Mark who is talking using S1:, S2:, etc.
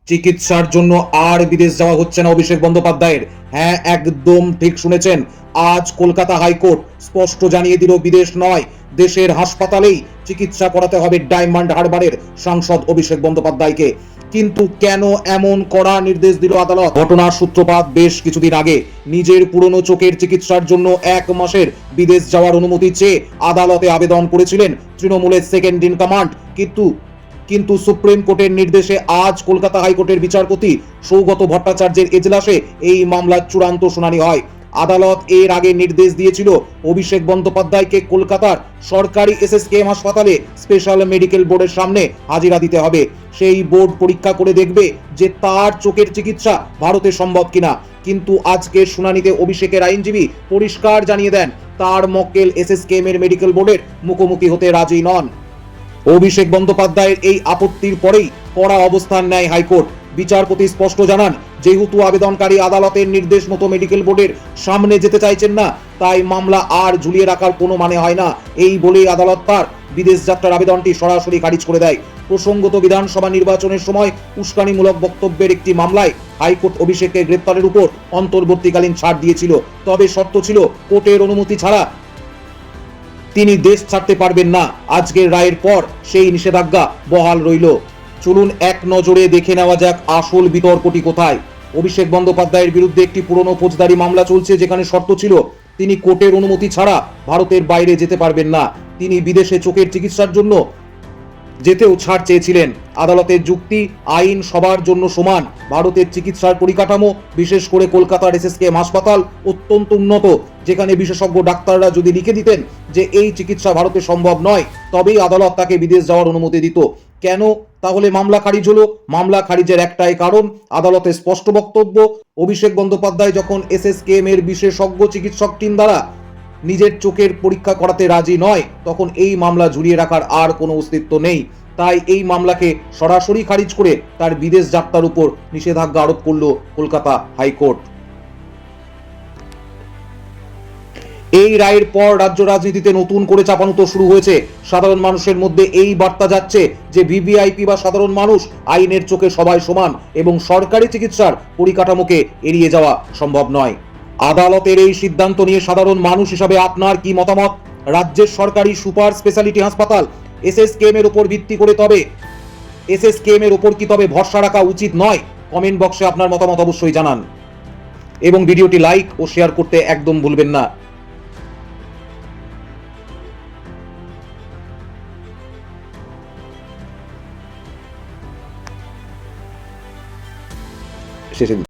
S1: চিকিৎসার জন্য আর বিদেশ যাওয়া হচ্ছে না অভিষেক বন্দ্যোপাধ্যায়ের। হ্যাঁ, একদম ঠিক শুনেছেন। আজ কলকাতা হাইকোর্ট স্পষ্ট জানিয়ে দিল, বিদেশ নয়, দেশের হাসপাতালেই চিকিৎসা করাতে হবে ডায়মন্ড হারবারের সাংসদ অভিষেক বন্দ্যোপাধ্যায়কে। কিন্তু কেন এমন কড়া নির্দেশ দিল আদালত? ঘটনার সূত্রপাত বেশ কিছুদিন আগে। নিজের পুরনো চোখের চিকিৎসার জন্য 1 মাসের বিদেশ যাওয়ার অনুমতি চেয়ে আদালতে আবেদন করেছিলেন তৃণমূলের সেকেন্ড ইন কমান্ড। কিন্তু সুপ্রিম কোর্টের নির্দেশে আজ কলকাতা হাইকোর্টের বিচারপতি সৌগত ভট্টাচার্যের এজলাসে এই মামলার চূড়ান্ত শুনানি হয়। আদালত এর আগে নির্দেশ দিয়েছিল অভিষেক বন্দ্যোপাধ্যায়কে কলকাতার সরকারি এসএসকেএম হাসপাতালে স্পেশাল মেডিকেল বোর্ডের সামনে হাজিরা দিতে হবে। সেই বোর্ড পরীক্ষা করে দেখবে যে তার চোখের চিকিৎসা ভারতে সম্ভব কিনা। কিন্তু আজকের শুনানিতে অভিষেকের আইনজীবী পরিষ্কার জানিয়ে দেন, তার মক্কেল এসএসকেএম এর মেডিকেল বোর্ডের মুখোমুখি হতে রাজি নন। অভিষেক বন্দ্যোপাধ্যায়ের এই আপত্তির পরেই কড়া অবস্থান নেয় হাইকোর্ট। বিচারপতি স্পষ্ট জানান, যেহেতু আবেদনকারী আদালতের নির্দেশ মতো মেডিকেল বোর্ডের সামনে যেতে চাইছেন না, তাই মামলা আর ঝুলিয়ে রাখার কোনো মানে হয় না। এই বলেই আদালত তার বিদেশ যাত্রার আবেদনটি সরাসরি খারিজ করে দেয়। প্রসঙ্গত, বিধানসভা নির্বাচনের সময় উস্কানিমূলক বক্তব্যের একটি মামলায় হাইকোর্ট অভিষেকের গ্রেপ্তারের উপর অন্তর্বর্তীকালীন ছাড় দিয়েছিল। তবে শর্ত ছিল, কোর্টের অনুমতি ছাড়া তিনি দেশ ছাড়তে পারবেন না। আজকের রায়ের পর সেই নিষেধাজ্ঞা বহাল রইল। চলুন এক নজরে দেখে নেওয়া যাক আসল বিতর্কটি কোথায়। অভিষেক বন্দ্যোপাধ্যায়ের বিরুদ্ধে একটি পুরনো ফৌজদারি মামলা চলছে, যেখানে শর্ত ছিল তিনি কোর্টের অনুমতি ছাড়া ভারতের বাইরে যেতে পারবেন না। তিনি বিদেশে চোখের চিকিৎসার জন্য যেতেও ছাড় চেয়েছিলেন। আদালতের যুক্তি, আইন সবার জন্য সমান। ভারতের চিকিৎসার পরিকাঠামো, বিশেষ করে কলকাতার এসএসকেএম হাসপাতাল অত্যন্ত উন্নত, যেখানে বিশেষজ্ঞ ডাক্তাররা যদি লিখে দিতেন যে এই চিকিৎসা ভারতে সম্ভব নয়, তবেই আদালত তাকে বিদেশ যাওয়ার অনুমতি দিত। কেন তাহলে মামলা খারিজ হলো? মামলা খারিজের একটাই কারণ, আদালতের স্পষ্ট বক্তব্য, অভিষেক বন্দ্যোপাধ্যায় যখন এসএসকেএম এর বিশেষজ্ঞ চিকিৎসক টিম দ্বারা নিজের চোখের পরীক্ষা করাতে রাজি নয়, তখন এই মামলা ঝুলিয়ে রাখার আর কোনো অস্তিত্ব নেই। তাই এই মামলাকে সরাসরি খারিজ করে তার বিদেশ যাত্রার উপর নিষেধাজ্ঞা আরোপ করল কলকাতা হাইকোর্ট। এই রায়ের পর রাজ্য রাজনীতিতে নতুন করে চাপানুতো শুরু হয়েছে। সাধারণ মানুষের মধ্যে এই বার্তা যাচ্ছে যে ভিভিআইপি বা সাধারণ মানুষ আইনের চোখে সবাই সমান এবং সরকারি চিকিৎসার পরিকাঠামোকে এড়িয়ে যাওয়া সম্ভব নয়। আদালতের এই সিদ্ধান্ত নিয়ে সাধারণ মানুষ হিসাবে আপনার কি মতামত? রাজ্যের সরকারি সুপার স্পেশালিটি হাসপাতাল এসএসকেএম এর উপর ভিত্তি করে এসএসকেএম এর উপর কি তবে ভরসা রাখা উচিত নয়? কমেন্ট বক্সে আপনার মতামত অবশ্যই জানান এবং ভিডিওটি লাইক ও শেয়ার করতে একদম ভুলবেন না। শেষে